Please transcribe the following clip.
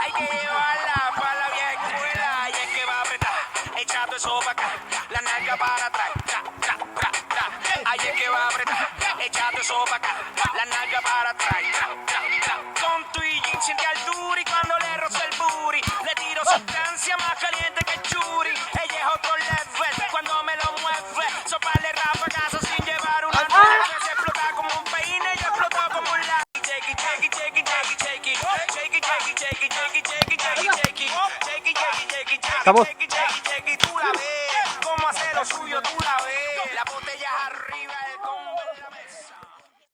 Hay que llevarla para la vieja escuela y es que va a apretar, echando eso para acá, la nalga para atrás, ahí es que va a apretar, echando eso para acá, la nalga para atrás, con tu y jean siente altura y cuando le roza el booty, le tiro sustancia más caliente que el churi, ella es otro level, cuando me lo mueve, soparle rafagazo sin llevar una nave, se explota como un peine y explotó como un lago. Estamos. Tú la ves, cómo hace lo suyo, tú la ves, la botella arriba.